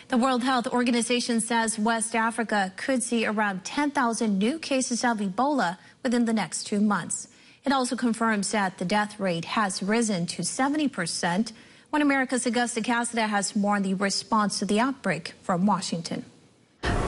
The World Health Organization says West Africa could see around 10,000 new cases of Ebola within the next 2 months. It also confirms that the death rate has risen to 70%. One America's Augusta Cassada has more on the response to the outbreak from Washington.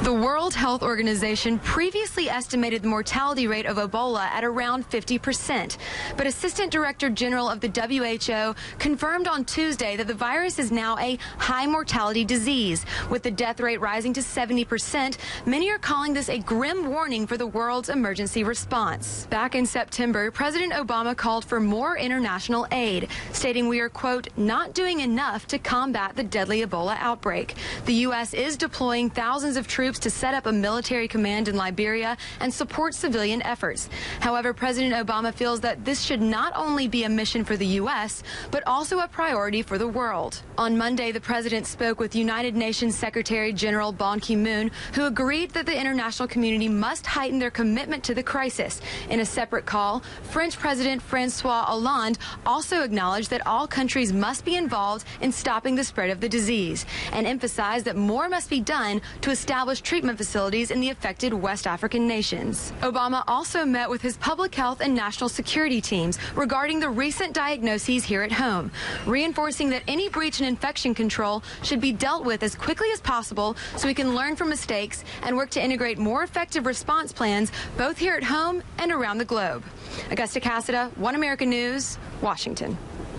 The World Health Organization previously estimated the mortality rate of Ebola at around 50%, but Assistant Director General of the WHO confirmed on Tuesday that the virus is now a high mortality disease. With the death rate rising to 70%, many are calling this a grim warning for the world's emergency response. Back in September, President Obama called for more international aid, stating we are, quote, not doing enough to combat the deadly Ebola outbreak. The U.S. is deploying thousands of troops to set up a military command in Liberia and support civilian efforts. However, President Obama feels that this should not only be a mission for the U.S., but also a priority for the world. On Monday, the president spoke with United Nations Secretary General Ban Ki-moon, who agreed that the international community must heighten their commitment to the crisis. In a separate call, French President François Hollande also acknowledged that all countries must be involved in stopping the spread of the disease and emphasized that more must be done to establish treatment facilities in the affected West African nations. Obama also met with his public health and national security teams regarding the recent diagnoses here at home, reinforcing that any breach in infection control should be dealt with as quickly as possible so we can learn from mistakes and work to integrate more effective response plans both here at home and around the globe. Augusta Cassada, One American News, Washington.